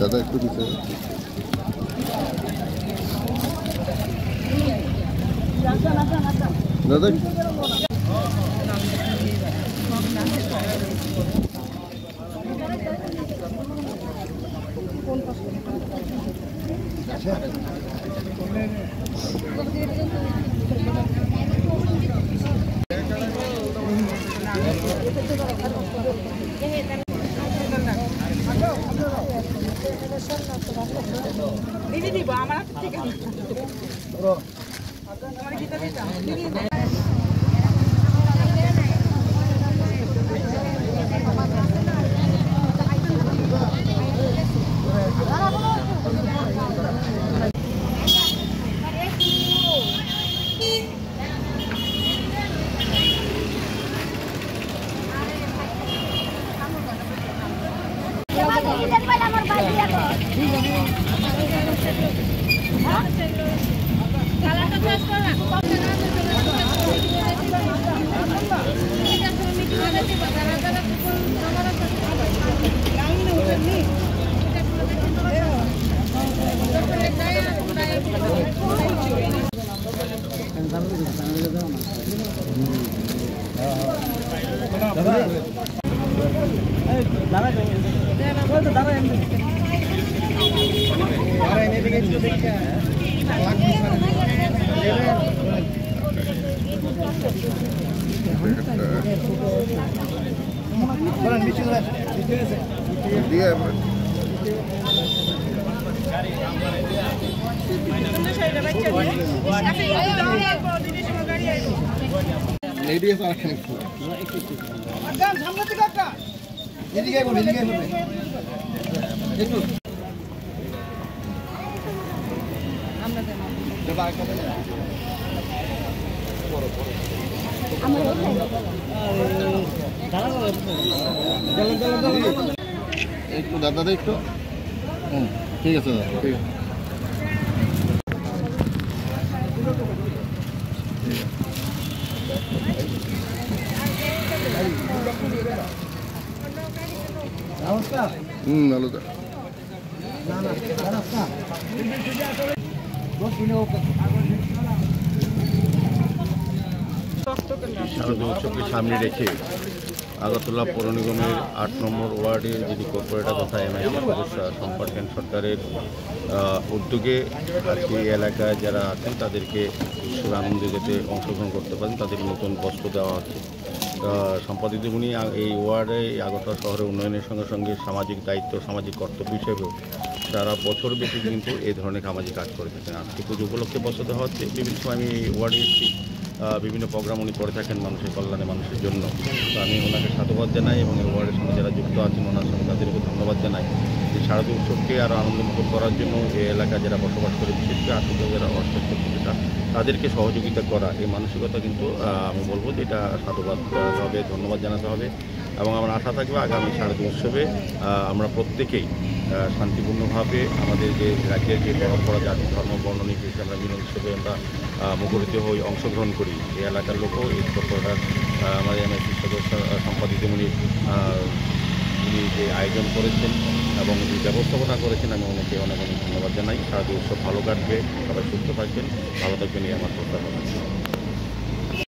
দাদা একটু দিতে দাদা দিদি দিব আমার ঠিক আছে আমার কি দিতে দিদি একটু দাদা একটু ঠিক আছে দাদা ঠিক আছে ভালো দা শারদীয় উৎসবকে সামনে রেখে আগরতলা পৌর নিগমের ৮ নম্বর ওয়ার্ডের যিনি কর্পোরেটর তথা এমআইসি সদস্য সম্পাদক সরকারের উদ্যোগে আজকে এই এলাকায় যারা আছেন তাদেরকে উৎসবে আনন্দে যাতে অংশগ্রহণ করতে পারেন তাদের নতুন বস্ত্র দেওয়া হচ্ছে। সম্পাদিত উনি এই ওয়ার্ডে আগরতলা শহরের উন্নয়নের সঙ্গে সঙ্গে সামাজিক দায়িত্ব সামাজিক কর্তব্য হিসেবেও সারা বছর ব্যাপী কিন্তু এই ধরনের সামাজিক কাজ করে থাকেন। আজকে পুজো উপলক্ষে বস্ত্র দেওয়া হচ্ছে। বিভিন্ন সময় আমি এই ওয়ার্ডে এসেছি, বিভিন্ন প্রোগ্রাম উনি করে থাকেন মানুষের কল্যাণে মানুষের জন্য। তো আমি ওনাকে সাধুবাদ জানাই এবং এই ওয়ার্ডের সঙ্গে যারা যুক্ত আছেন ওনার সঙ্গে তাদেরকে ধন্যবাদ জানাই যে শারদীয় উৎসবকে আরও আনন্দমুখর করার জন্য এই এলাকায় যারা বসবাস করে বিশেষ করে আর্থিক যারা অর্থনীতিটা তাদেরকে সহযোগিতা করা এই মানসিকতা কিন্তু আমি বলবো যে এটা সাধুবাদ জানাতে হবে, ধন্যবাদ জানাতে হবে। এবং আমার আশা থাকবে আগামী শারদীয় উৎসবে আমরা প্রত্যেকেই শান্তিপূর্ণভাবে আমাদের যে রাজ্যের যে পরম্পরা জাতি ধর্ম বর্ণ নির্বিশেষে আমরা মিলন উৎসবে আমরা মুখরিত হই অংশগ্রহণ করি। এই এলাকার লোকও এই কর্পোরেটর আমাদের এমআইসি সদস্য সম্পাদিত উনি যে আয়োজন করেছেন এবং যে ব্যবস্থাপনা করেছেন আমি ওনাকে অনেক অনেক ধন্যবাদ জানাই। শারদীয় উৎসব ভালো কাটবে, সবাই সুস্থ থাকবেন, ভালো থাকবেন এই আমার প্রত্যাশা।